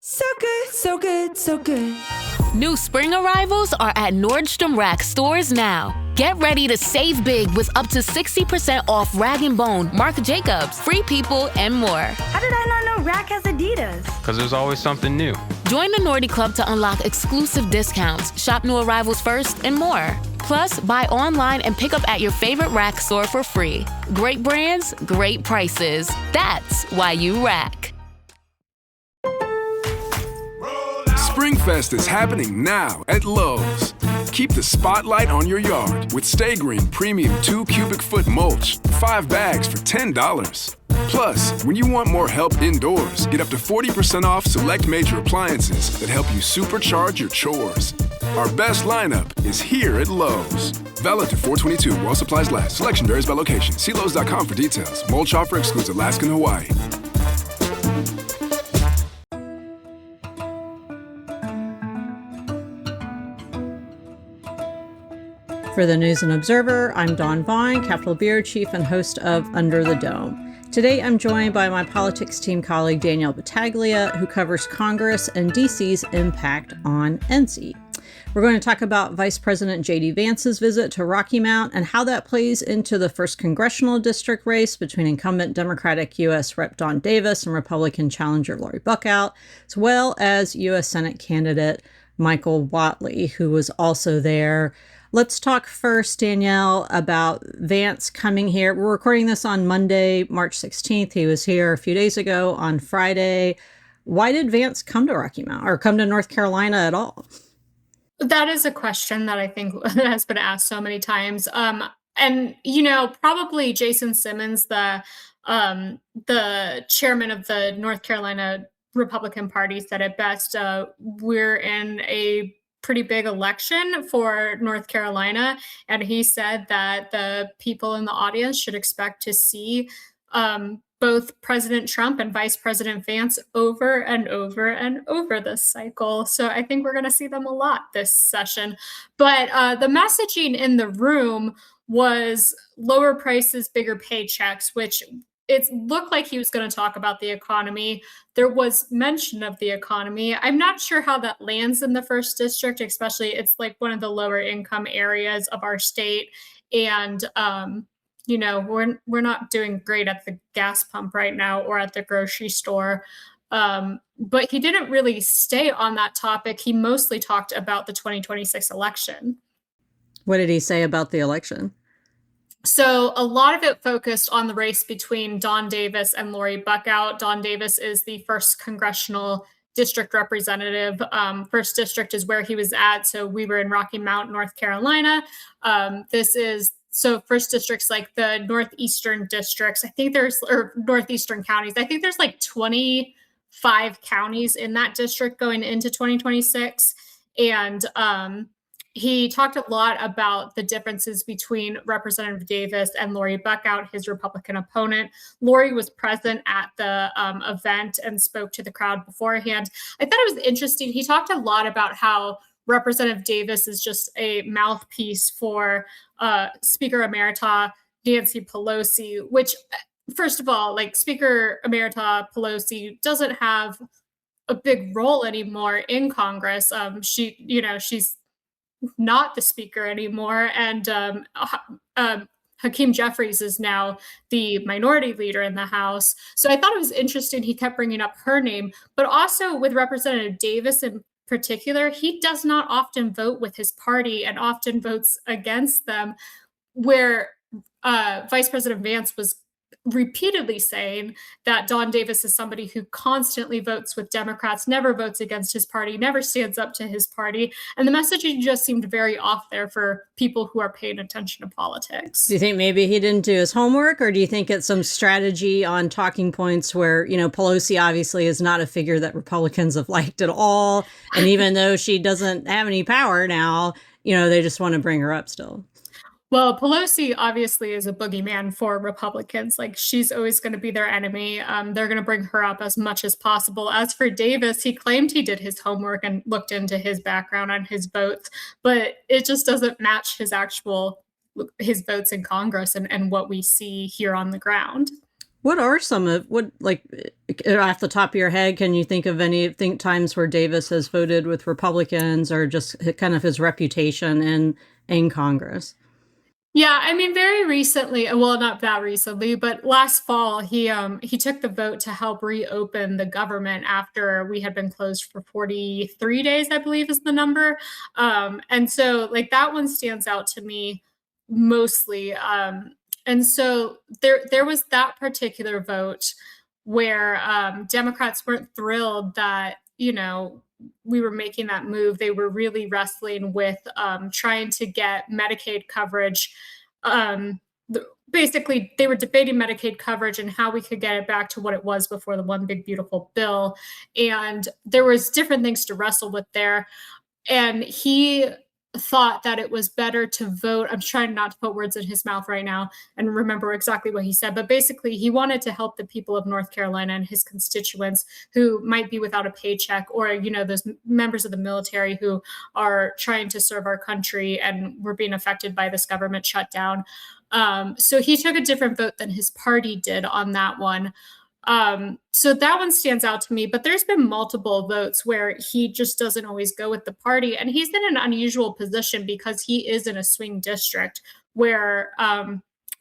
So good, so good, so good. New spring arrivals are at Nordstrom Rack stores now. Get ready to save big with up to 60% off Rag & Bone, Marc Jacobs, Free People, and more. How did I not know Rack has Adidas? Because there's always something new. Join the Nordy Club to unlock exclusive discounts, shop new arrivals first, and more. Plus, buy online and pick up at your favorite Rack store for free. Great brands, great prices. That's why you Rack. Springfest is happening now at Lowe's. Keep the spotlight on your yard with Stay Green Premium 2 cubic foot mulch, 5 bags for $10. Plus, when you want more help indoors, get up to 40% off select major appliances that help you supercharge your chores. Our best lineup is here at Lowe's. Valid to 4/22 while supplies last. Selection varies by location. See Lowe's.com for details. Mulch offer excludes Alaska and Hawaii. For the News and Observer, I'm Dawn Vaughan, Capitol Bureau Chief and host of Under the Dome. Today, I'm joined by my politics team colleague Danielle Battaglia, who covers Congress and DC's impact on NC. We're going to talk about Vice President JD Vance's visit to Rocky Mount and how that plays into the 1st Congressional District race between incumbent Democratic U.S. Rep. Dawn Davis and Republican challenger Lori Buckout, as well as U.S. Senate candidate Michael Whatley, who was also there. Let's talk first, Danielle, about Vance coming here. We're recording this on Monday, March 16th. He was here a few days ago on Friday. Why did Vance come to Rocky Mount or come to North Carolina at all? That is a question that I think has been asked so many times. And, you know, probably Jason Simmons, the chairman of the North Carolina Republican Party, said it best. We're in a pretty big election for North Carolina. And he said that the people in the audience should expect to see both President Trump and Vice President Vance over and over and over this cycle. So I think we're going to see them a lot this session. But the messaging in the room was lower prices, bigger paychecks, which it looked like he was going to talk about the economy. There was mention of the economy. I'm not sure how that lands in the 1st District, especially it's like one of the lower income areas of our state. And, you know, we're not doing great at the gas pump right now or at the grocery store. But he didn't really stay on that topic. He mostly talked about the 2026 election. What did he say about the election? So a lot of it focused on the race between Dawn Davis and Lori Buckout. Dawn Davis is the 1st Congressional District representative. 1st District is where he was at. So we were in Rocky Mount, North Carolina. So 1st District's like the Northeastern districts. I think or Northeastern counties. I think there's like 25 counties in that district going into 2026. And he talked a lot about the differences between Representative Davis and Lori Buckout, his Republican opponent. Lori was present at the event and spoke to the crowd beforehand. I thought it was interesting. He talked a lot about how Representative Davis is just a mouthpiece for Speaker Emerita Nancy Pelosi, which, first of all, like Speaker Emerita Pelosi doesn't have a big role anymore in Congress. She's not the speaker anymore. And Hakeem Jeffries is now the minority leader in the House. So I thought it was interesting. He kept bringing up her name, but also with Representative Davis in particular, he does not often vote with his party and often votes against them, where Vice President Vance was repeatedly saying that Dawn Davis is somebody who constantly votes with Democrats, never votes against his party, never stands up to his party. And the messaging just seemed very off there for people who are paying attention to politics. Do you think maybe he didn't do his homework, or do you think it's some strategy on talking points where, you know, Pelosi obviously is not a figure that Republicans have liked at all. And even though she doesn't have any power now, you know, they just want to bring her up still. Well, Pelosi obviously is a boogeyman for Republicans. Like, she's always going to be their enemy. They're going to bring her up as much as possible. As for Davis, he claimed he did his homework and looked into his background and his votes, but it just doesn't match his votes in Congress and what we see here on the ground. What are some of off the top of your head, can you think of any times where Davis has voted with Republicans, or just kind of his reputation in Congress? Yeah, I mean, very recently, well, not that recently, but last fall, he took the vote to help reopen the government after we had been closed for 43 days, I believe is the number. And so like that one stands out to me mostly. And so there was that particular vote where Democrats weren't thrilled that, we were making that move. They were really wrestling with trying to get Medicaid coverage. Basically, they were debating Medicaid coverage and how we could get it back to what it was before the One Big Beautiful Bill. And there was different things to wrestle with there. And he thought that it was better to vote. I'm trying not to put words in his mouth right now and remember exactly what he said, but basically he wanted to help the people of North Carolina and his constituents who might be without a paycheck, or, those members of the military who are trying to serve our country and were being affected by this government shutdown. So he took a different vote than his party did on that one. So that one stands out to me, but there's been multiple votes where he just doesn't always go with the party. And he's in an unusual position because he is in a swing district where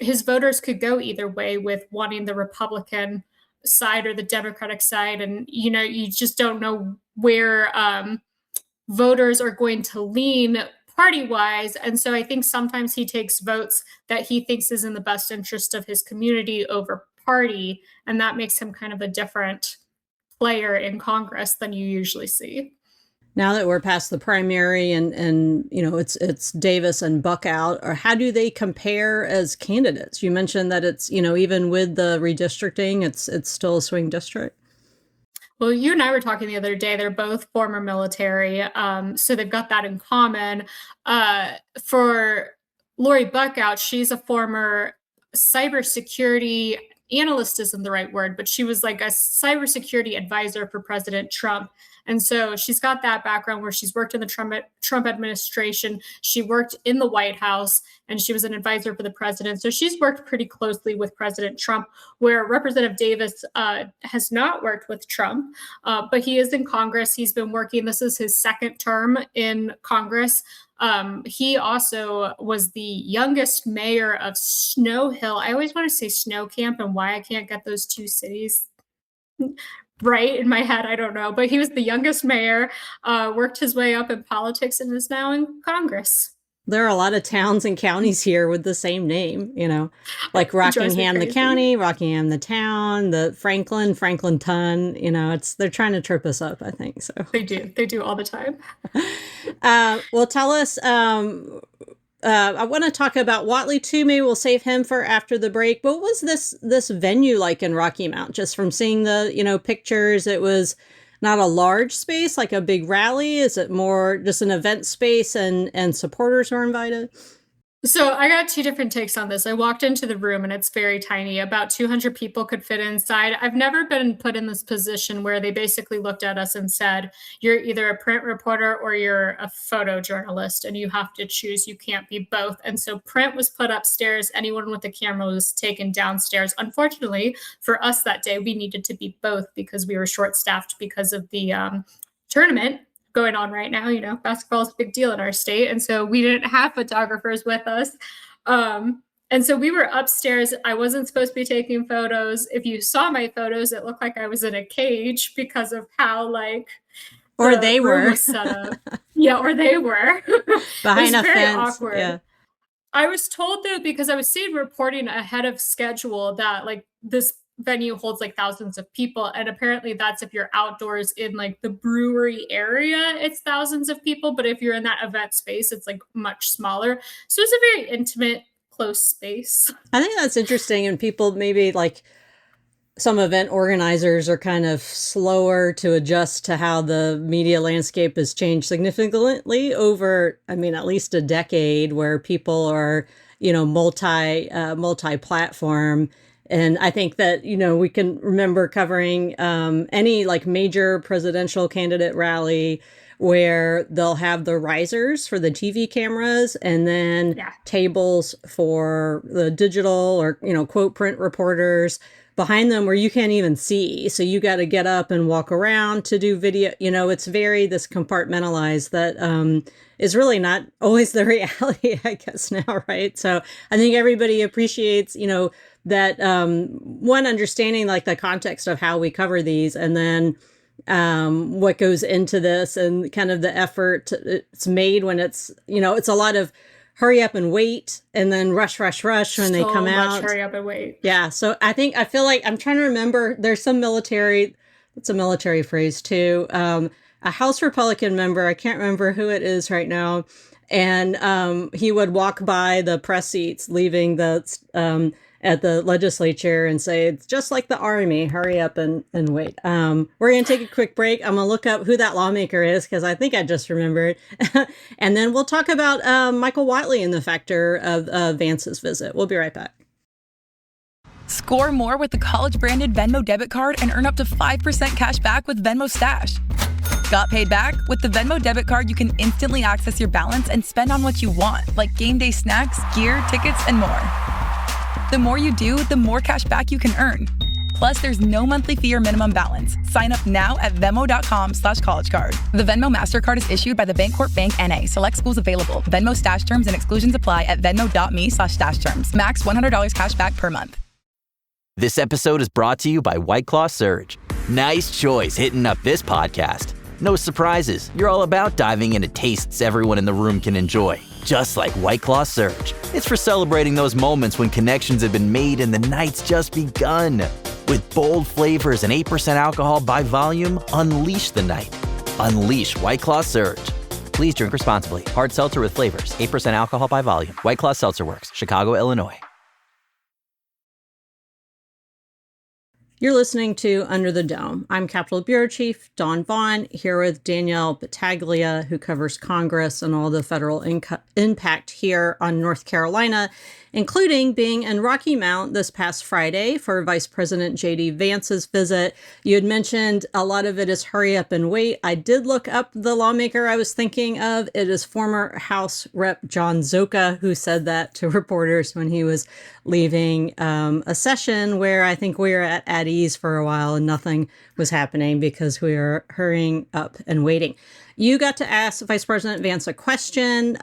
his voters could go either way with wanting the Republican side or the Democratic side. And, you just don't know where voters are going to lean party-wise. And so I think sometimes he takes votes that he thinks is in the best interest of his community over party, and that makes him kind of a different player in Congress than you usually see. Now that we're past the primary and it's Davis and Buckout, or how do they compare as candidates? You mentioned that it's, even with the redistricting, it's still a swing district. Well, you and I were talking the other day. They're both former military, so they've got that in common. For Lori Buckout, she's a former cybersecurity analyst isn't the right word, but she was like a cybersecurity advisor for President Trump. And so she's got that background where she's worked in the Trump administration. She worked in the White House, and she was an advisor for the president. So she's worked pretty closely with President Trump, where Representative Davis has not worked with Trump, but he is in Congress. He's been working. This is his second term in Congress. He also was the youngest mayor of Snow Hill. I always want to say Snow Camp, and why I can't get those two cities right in my head, I don't know. But he was the youngest mayor, worked his way up in politics, and is now in Congress. There are a lot of towns and counties here with the same name, like Rockingham, the county, Rockingham, the town, the Franklinton, they're trying to trip us up, I think. So they do all the time. Well, tell us, I want to talk about Whatley too. Maybe we'll save him for after the break. What was this venue like in Rocky Mount? Just from seeing the, pictures, it was not a large space, like a big rally? Is it more just an event space and supporters are invited? So I got two different takes on this. I walked into the room and it's very tiny. About 200 people could fit inside. I've never been put in this position where they basically looked at us and said, you're either a print reporter or you're a photojournalist, and you have to choose. You can't be both. And so print was put upstairs. Anyone with a camera was taken downstairs. Unfortunately for us that day, we needed to be both because we were short-staffed because of the tournament going on right now. Basketball is a big deal in our state. And so we didn't have photographers with us. And so we were upstairs. I wasn't supposed to be taking photos. If you saw my photos, it looked like I was in a cage because of how or they were set up. Yeah, or they were behind a fence. Awkward. Yeah. I was told though, because I was seeing reporting ahead of schedule that this venue holds thousands of people, and apparently that's if you're outdoors in the brewery area, it's thousands of people, but if you're in that event space, it's much smaller. So it's a very intimate, close space. I think that's interesting, and people maybe some event organizers are kind of slower to adjust to how the media landscape has changed significantly over, at least a decade, where people are, multi-platform. And I think that, we can remember covering any major presidential candidate rally where they'll have the risers for the TV cameras and then tables for the digital or, quote, print reporters. behind them where you can't even see. So you got to get up and walk around to do video. It's very this compartmentalized that is really not always the reality, I guess, now, right? So I think everybody appreciates, that one, understanding like the context of how we cover these, and then what goes into this and kind of the effort it's made when it's a lot of hurry up and wait and then rush when they come out. Hurry up and wait. Yeah. So I feel like I'm trying to remember, there's some it's a military phrase too. A House Republican member, I can't remember who it is right now. And he would walk by the press seats leaving at the legislature and say, it's just like the Army, hurry up and wait. We're going to take a quick break. I'm going to look up who that lawmaker is because I think I just remembered. And then we'll talk about Michael Whatley and the factor of Vance's visit. We'll be right back. Score more with the college-branded Venmo debit card and earn up to 5% cash back with Venmo Stash. Got paid back? With the Venmo debit card, you can instantly access your balance and spend on what you want, like game day snacks, gear, tickets, and more. The more you do, the more cash back you can earn. Plus, there's no monthly fee or minimum balance. Sign up now at Venmo.com/collegecard. The Venmo MasterCard is issued by the Bancorp Bank N.A. Select schools available. Venmo Stash terms and exclusions apply at venmo.me/stash terms. Max $100 cash back per month. This episode is brought to you by White Claw Surge. Nice choice hitting up this podcast. No surprises. You're all about diving into tastes everyone in the room can enjoy. Just like White Claw Surge. It's for celebrating those moments when connections have been made and the night's just begun. With bold flavors and 8% alcohol by volume, unleash the night. Unleash White Claw Surge. Please drink responsibly. Hard seltzer with flavors. 8% alcohol by volume. White Claw Seltzer Works. Chicago, Illinois. You're listening to Under the Dome. I'm Capitol Bureau Chief Dawn Vaughan, here with Danielle Battaglia, who covers Congress and all the federal impact here on North Carolina, including being in Rocky Mount this past Friday for Vice President JD Vance's visit. You had mentioned a lot of it is hurry up and wait. I did look up the lawmaker I was thinking of. It is former House Rep. John Zoka, who said that to reporters when he was leaving a session where I think we were at ease for a while and nothing was happening because we were hurrying up and waiting. You got to ask Vice President Vance a question.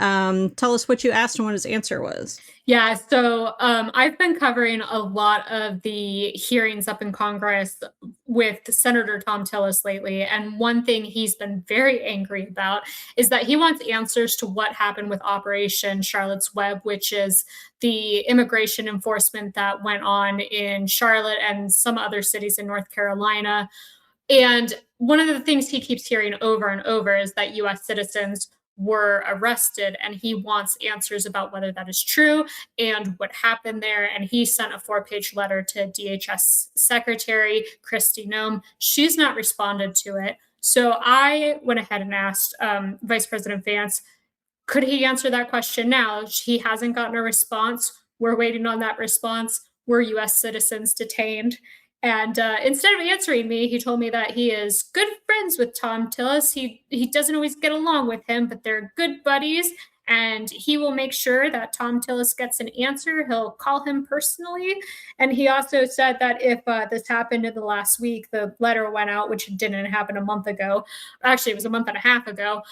Tell us what you asked and what his answer was. Yeah, so I've been covering a lot of the hearings up in Congress with Senator Thom Tillis lately. And one thing he's been very angry about is that he wants answers to what happened with Operation Charlotte's Web, which is the immigration enforcement that went on in Charlotte and some other cities in North Carolina. And one of the things he keeps hearing over and over is that U.S. citizens were arrested, and he wants answers about whether that is true and what happened there. And he sent a 4-page letter to DHS Secretary Kristi Noem. She's not responded to it. So I went ahead and asked Vice President Vance, could he answer that question now? He hasn't gotten a response. We're waiting on that response. Were U.S. citizens detained? And instead of answering me, he told me that he is good friends with Thom Tillis. He doesn't always get along with him, but they're good buddies. And he will make sure that Thom Tillis gets an answer. He'll call him personally. And he also said that if this happened in the last week, the letter went out, which didn't happen a month ago. Actually, it was a month and a half ago.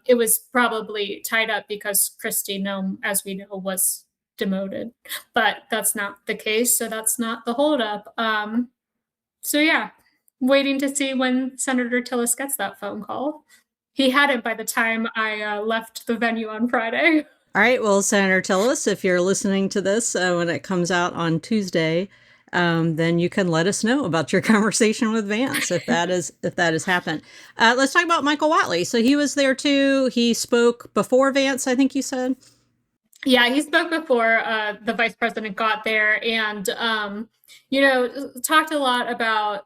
It was probably tied up because Kristi Noem, as we know, was demoted, but that's not the case. So that's not the holdup. So yeah, waiting to see when Senator Tillis gets that phone call. He had it by the time I left the venue on Friday. All right. Well, Senator Tillis, if you're listening to this when it comes out on Tuesday, then you can let us know about your conversation with Vance if that has happened. Let's talk about Michael Whatley. So he was there too. He spoke before Vance, I think you said. Yeah, he spoke before the vice president got there and, talked a lot about,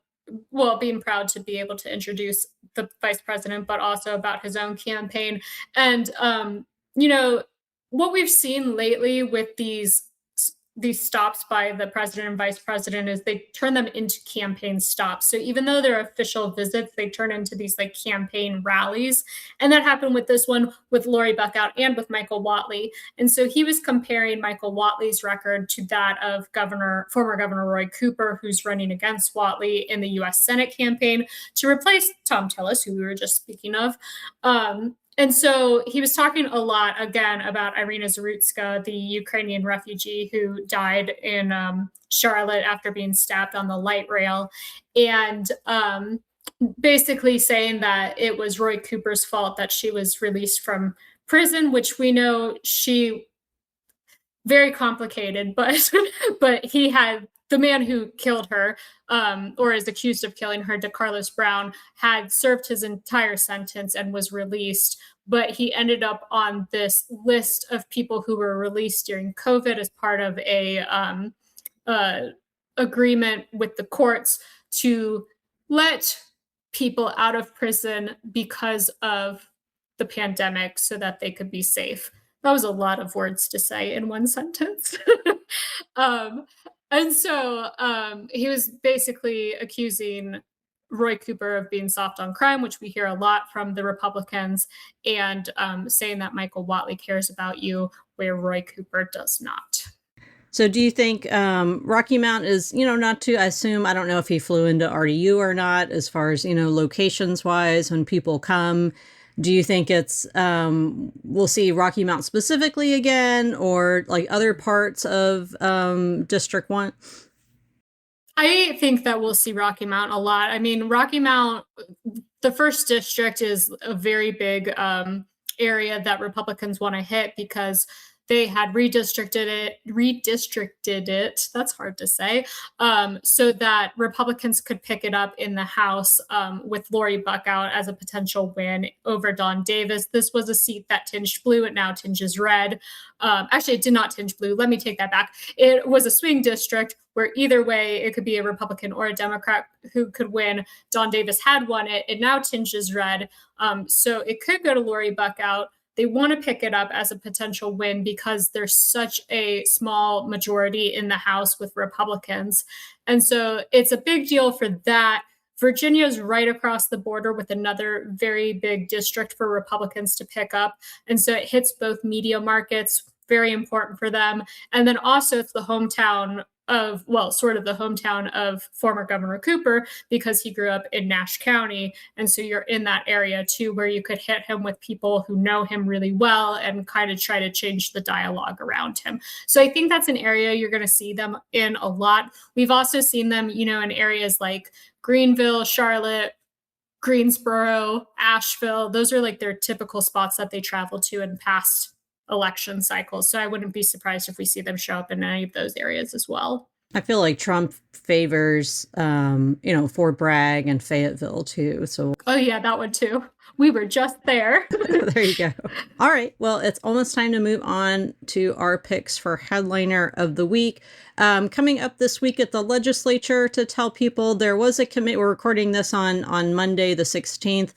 being proud to be able to introduce the vice president, but also about his own campaign. And, what we've seen lately with these these stops by the president and vice president is they turn them into campaign stops. So even though they're official visits, they turn into these like campaign rallies. And that happened with this one with Lori Buckout and with Michael Whatley. And so he was comparing Michael Whatley's record to that of former Governor Roy Cooper, who's running against Whatley in the U.S. Senate campaign to replace Tom Tillis, who we were just speaking of. And so he was talking a lot, again, about Irina Zarutska, the Ukrainian refugee who died in Charlotte after being stabbed on the light rail, and basically saying that it was Roy Cooper's fault that she was released from prison, which we know very complicated, but he had the man who killed her, or is accused of killing her, DeCarlos Brown, had served his entire sentence and was released. But he ended up on this list of people who were released during COVID as part of a agreement with the courts to let people out of prison because of the pandemic so that they could be safe. That was a lot of words to say in one sentence. And so he was basically accusing Roy Cooper of being soft on crime, which we hear a lot from the Republicans, and saying that Michael Whatley cares about you where Roy Cooper does not. So do you think Rocky Mount is, not to assume, I don't know if he flew into RDU or not, as far as, locations wise, when people come, do you think it's, we'll see Rocky Mount specifically again, or like other parts of District 1? I think that we'll see Rocky Mount a lot. I mean, Rocky Mount, the first district is a very big area that Republicans want to hit because they had redistricted it, that's hard to say, so that Republicans could pick it up in the House with Lori Buckout as a potential win over Dawn Davis. This was a seat that tinged blue. It now tinges red. Actually, it did not tinge blue. Let me take that back. It was a swing district where either way, it could be a Republican or a Democrat who could win. Dawn Davis had won it. It now tinges red. So it could go to Lori Buckout. They want to pick it up as a potential win because there's such a small majority in the House with Republicans. And so it's a big deal for that. Virginia is right across the border with another very big district for Republicans to pick up. And so it hits both media markets, very important for them. And then also it's the hometown of former Governor Cooper, because he grew up in Nash County. And so you're in that area too, where you could hit him with people who know him really well and kind of try to change the dialogue around him. So I think that's an area you're going to see them in a lot. We've also seen them, in areas like Greenville, Charlotte, Greensboro, Asheville. Those are like their typical spots that they travel to in past election cycles. So I wouldn't be surprised if we see them show up in any of those areas as well. I feel like Trump favors, Fort Bragg and Fayetteville too. So, oh yeah, that one too. We were just there. There you go. All right. Well, it's almost time to move on to our picks for headliner of the week. Coming up this week at the legislature, to tell people there was a committee. We're recording this on Monday, the 16th.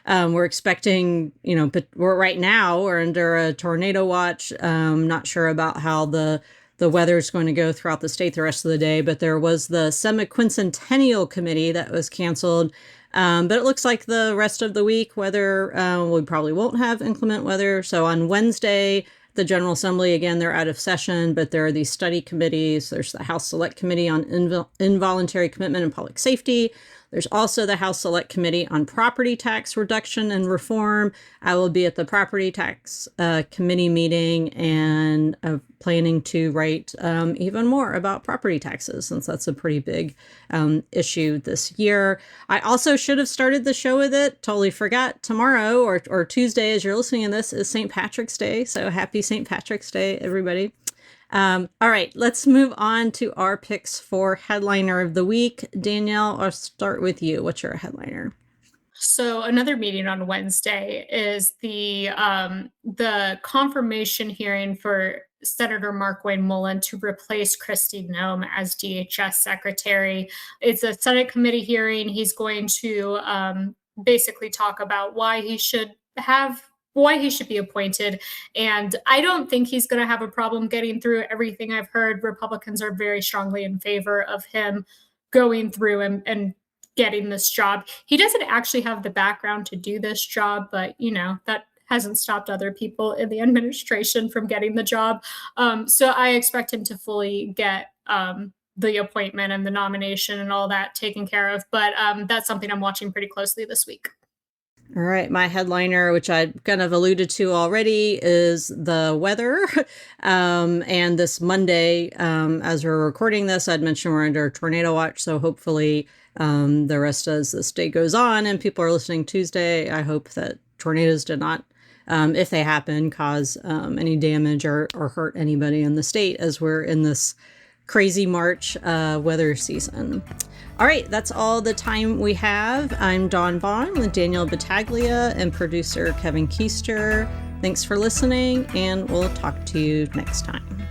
We're expecting, but right now we're under a tornado watch. Not sure about how the weather is going to go throughout the state the rest of the day, but there was the semi-quincentennial committee that was canceled. But it looks like the rest of the week, weather, we probably won't have inclement weather. So on Wednesday, the General Assembly, again, they're out of session, but there are these study committees. There's the House Select Committee on Involuntary Commitment and Public Safety. There's also the House Select Committee on Property Tax Reduction and Reform. I will be at the Property Tax Committee meeting and planning to write even more about property taxes, since that's a pretty big issue this year. I also should have started the show with it. Totally forgot. Tomorrow or Tuesday, as you're listening to this, is St. Patrick's Day. So happy St. Patrick's Day, everybody. All right, let's move on to our picks for headliner of the week. Danielle, I'll start with you. What's your headliner? So another meeting on Wednesday is the confirmation hearing for Senator Markwayne Mullin to replace Kristi Noem as DHS secretary. It's a Senate committee hearing. He's going to basically talk about why he should have boy, he should be appointed. And I don't think he's going to have a problem getting through. Everything I've heard, Republicans are very strongly in favor of him going through and getting this job. He doesn't actually have the background to do this job, but, that hasn't stopped other people in the administration from getting the job. So I expect him to fully get the appointment and the nomination and all that taken care of. But that's something I'm watching pretty closely this week. All right. My headliner, which I kind of alluded to already, is the weather. And this Monday, as we're recording this, I'd mentioned we're under tornado watch. So hopefully the rest as this day goes on and people are listening Tuesday, I hope that tornadoes did not, if they happen, cause any damage or hurt anybody in the state as we're in this crazy March weather season. All right, that's all the time we have. I'm Dawn Vaughan with Danielle Battaglia and producer Kevin Keister. Thanks for listening, and we'll talk to you next time.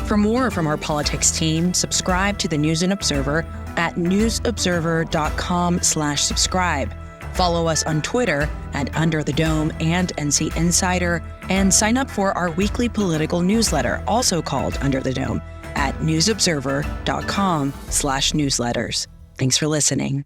For more from our politics team, subscribe to the News and Observer at newsobserver.com/subscribe. Follow us on Twitter at Under the Dome and NC Insider, and sign up for our weekly political newsletter, also called Under the Dome, at newsobserver.com/newsletters. Thanks for listening.